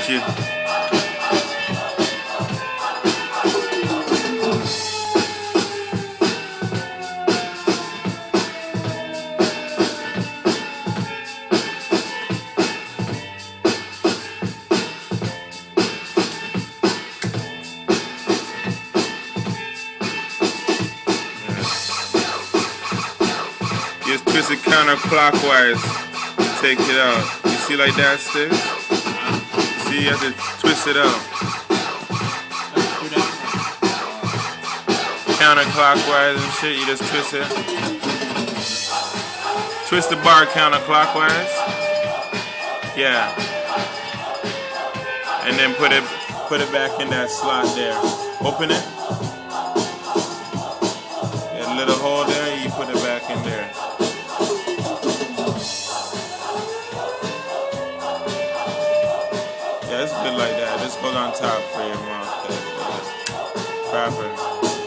got you. Just twist it counterclockwise to take it out. You see like that, Steve? See, you have to twist it out. Counterclockwise and shit, you just twist it. Twist the bar counterclockwise. Yeah. And then put it back in that slot there. Open it. A little hole there, you put it back in there. Yeah, it's good like that. Just hold on top for your mouth. Proper.